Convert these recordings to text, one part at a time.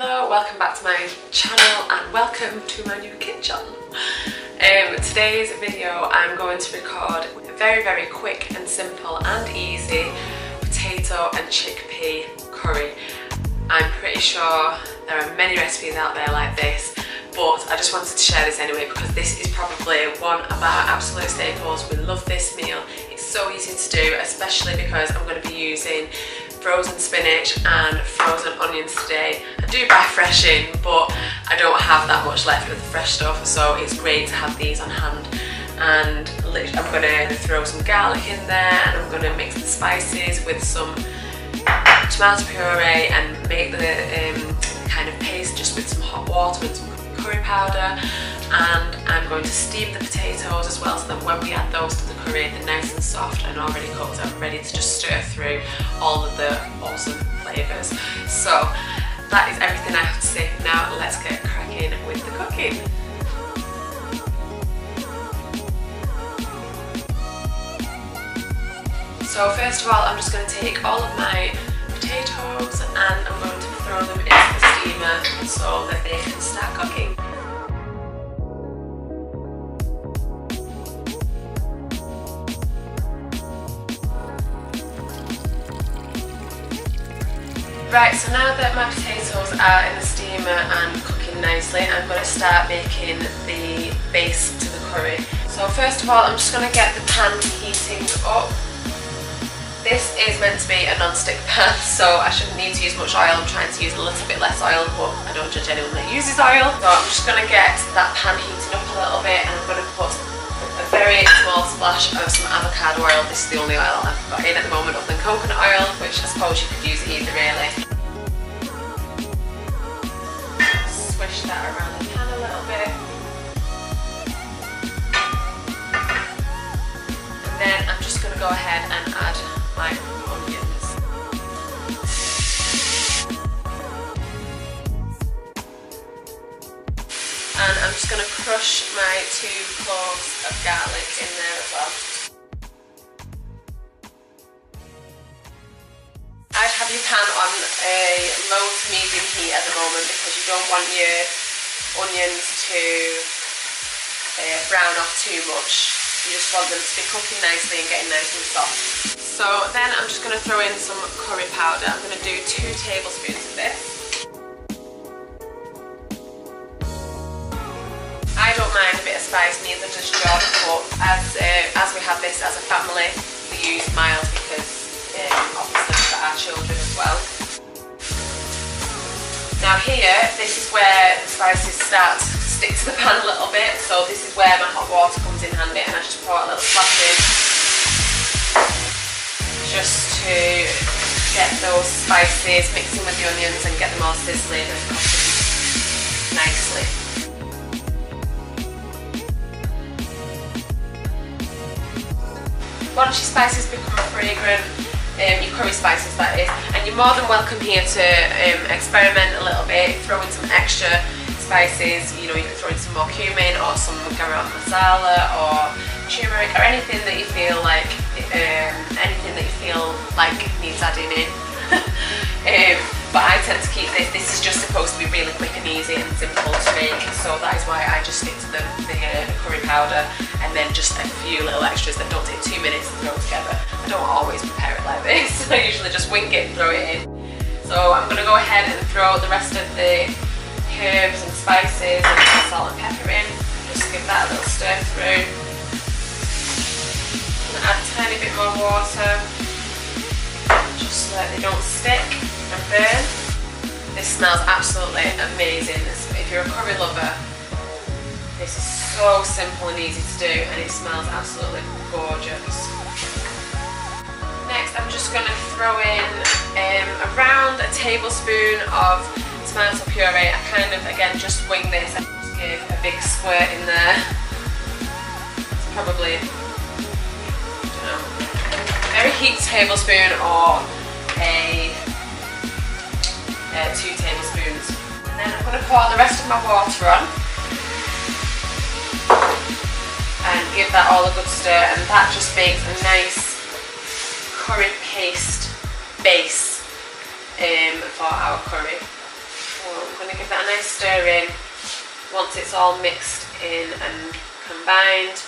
Hello, welcome back to my channel and welcome to my new kitchen. Today's video I'm going to record a very quick and simple and easy potato and chickpea curry. I'm pretty sure there are many recipes out there like this, but I just wanted to share this anyway because this is probably one of our absolute staples. We love this meal. It's so easy to do, especially because I'm going to be using frozen spinach and frozen onions today. I do buy fresh in, but I don't have that much left with the fresh stuff, so it's great to have these on hand. And I'm going to throw some garlic in there, and I'm going to mix the spices with some tomato puree and make the kind of paste just with some hot water and some curry powder. And I'm going to steam the potatoes as well, so that when we add those to the curry, they're nice and soft and already cooked. I'm ready to just stir through all of the awesome flavours. So that is everything I have to say for now. Let's get cracking with the cooking. So first of all, I'm just going to take all of my potatoes and I'm going to throw them into the steamer so that they can start cooking. Right, so now that my potatoes are in the steamer and cooking nicely, I'm going to start making the base to the curry. So first of all, I'm just going to get the pan heating up. This is meant to be a non-stick pan, so I shouldn't need to use much oil. I'm trying to use a little bit less oil, but I don't judge anyone that uses oil. So I'm just going to get that pan heating up a little bit, and I'm going to put a very small splash of some avocado oil. This is the only oil I've got in at the moment other than coconut oil, which I suppose you could use either really. Swish that around the pan a little bit. And then I'm just going to go ahead and add my onions. And I'm just going to crush my 2 cloves of garlic in there as well. I'd have your pan on a low to medium heat at the moment because you don't want your onions to brown off too much. You just want them to be cooking nicely and getting nice and soft. So then I'm just going to throw in some curry powder. I'm going to do 2 tablespoons of this. I don't mind a bit of spice, neither does John, but as we have this as a family, we use mild because obviously we've got our children as well. Now here, this is where the spices start to stick to the pan a little bit, so this is where my hot water comes in handy, and I just pour a little splash in just to get those spices mixing with the onions and get them all sizzling and cooking nicely. Once your spices become fragrant, your curry spices that is, and you're more than welcome here to experiment a little bit, throw in some extra spices. You know, you can throw in some more cumin or some garam masala or turmeric or anything that you feel like needs adding in. But I tend to keep this. This is just supposed to be really quick and easy and simple to make, so that is why I just stick to the curry powder and then just a few little extras that don't take 2 minutes to throw together. I don't always prepare it like this. I usually just wing it and throw it in. So I'm going to go ahead and throw the rest of the herbs and spices and salt and pepper in. Just give that a little stir through. I'm going to add a tiny bit more water, just so that they don't stick and burn. This smells absolutely amazing. If you're a curry lover, this is so simple and easy to do, and it smells absolutely gorgeous. Next, I'm just going to throw in around a tablespoon of tomato puree. I kind of, again, just wing this and just give a big squirt in there. It's probably, I don't know, a very heaped tablespoon or a 2 tablespoons. And then I'm going to pour the rest of my water on and give that all a good stir, and that just makes a nice curry paste base for our curry. 1, give that a nice stir in. Once it's all mixed in and combined,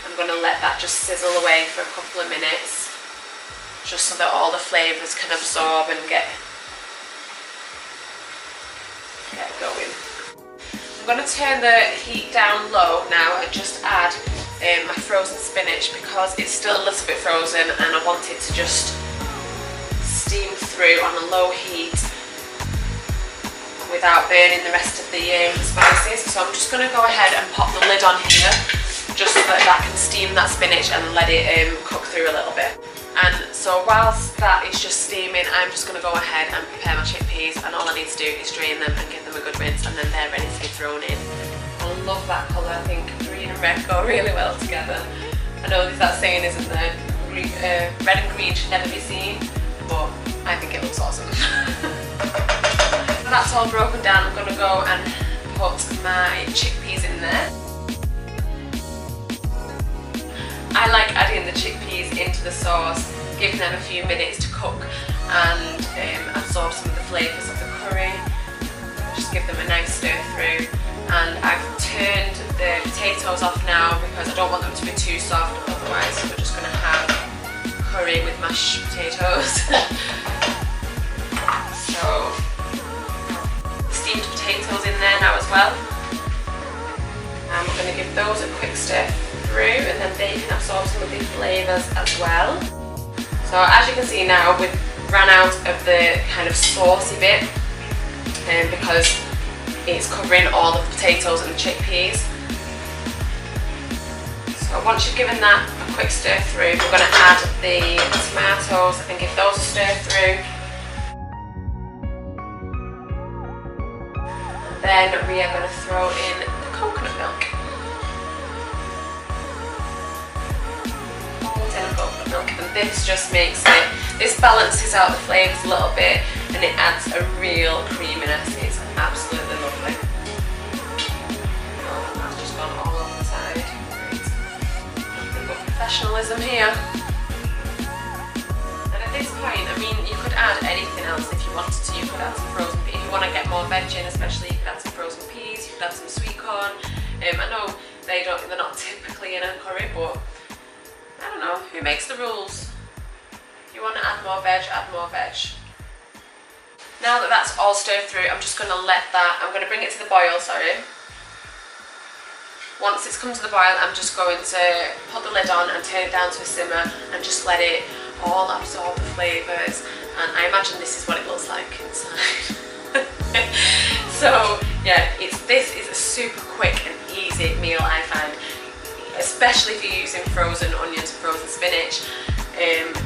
I'm going to let that just sizzle away for a couple of minutes, just so that all the flavours can absorb and get going. I'm going to turn the heat down low now and just add my frozen spinach, because it's still a little bit frozen and I want it to just steam through on a low heat without burning the rest of the spices. So I'm just going to go ahead and pop the lid on here, just so that that can steam that spinach and let it cook through a little bit. And so whilst that is just steaming, I'm just going to go ahead and prepare my chickpeas, and all I need to do is drain them and give them a good rinse, and then they're ready to be thrown in. I love that colour. I think green and red go really well together. I know there's that saying, isn't there? Red and green should never be seen, but I think it looks awesome. So that's all broken down. I'm going to go and put my chickpeas in there. I like adding the chickpeas into the sauce, giving them a few minutes to cook and absorb some of the flavours of the curry. Just give them a nice stir through. And I've turned the potatoes off now because I don't want them to be too soft, otherwise we're just going to have curry with mashed potatoes. So, steamed potatoes in there now as well. And we're going to give those a quick stir through, and then they can absorb some of the flavours as well. So as you can see now, we've ran out of the kind of saucy bit because it's covering all of the potatoes and the chickpeas. So once you've given that a quick stir through, we're going to add the tomatoes and give those a stir through. And then we are going to throw in the coconut milk. Coconut milk, and this just makes it, this balances out the flavours a little bit, and it adds a real creaminess. It's absolutely lovely. Oh, that's just gone all over the side. Great. Nothing but professionalism here. And at this point, I mean, you could add anything else if you wanted to. You could add some frozen peas. If you want to get more veg in, especially, you could add some frozen peas. You could add some sweet corn. I know they're not typically in a curry, but I don't know, who makes the rules? If you want to add more veg, add more veg. Now that that's all stirred through, I'm just going to I'm going to bring it to the boil, sorry. Once it's come to the boil, I'm just going to put the lid on and turn it down to a simmer and just let it all absorb the flavours. And I imagine this is what it looks like inside. So yeah, this is a super quick and easy meal, I find. Especially if you're using frozen onions and frozen spinach. And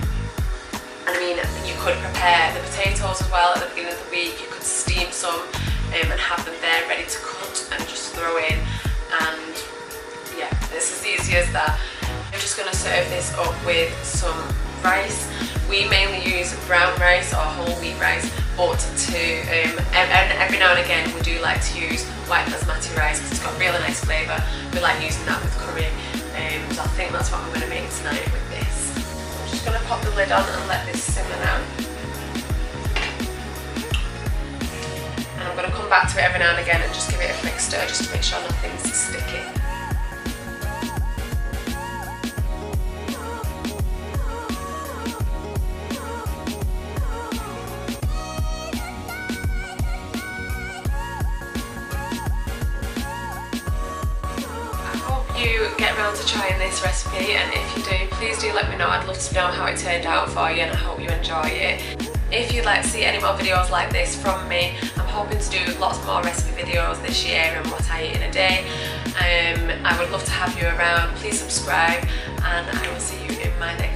I mean, you could prepare the potatoes as well at the beginning of the week. You could steam some and have them there ready to cut and just throw in. And yeah, it's as easy as that. I'm just going to serve this up with some rice. We mainly use brown rice or whole wheat rice, but and every now and again we do like to use white basmati rice because it's got really nice flavour. We like using that with curry, so I think that's what I'm going to make tonight with this. I'm just going to pop the lid on and let this simmer now. And I'm going to come back to it every now and again and just give it a quick stir just to make sure nothing's sticky. You get around to trying this recipe, and if you do, please do let me know. I'd love to know how it turned out for you, and I hope you enjoy it. If you'd like to see any more videos like this from me, I'm hoping to do lots more recipe videos this year and what I eat in a day. I would love to have you around. Please subscribe, and I will see you in my next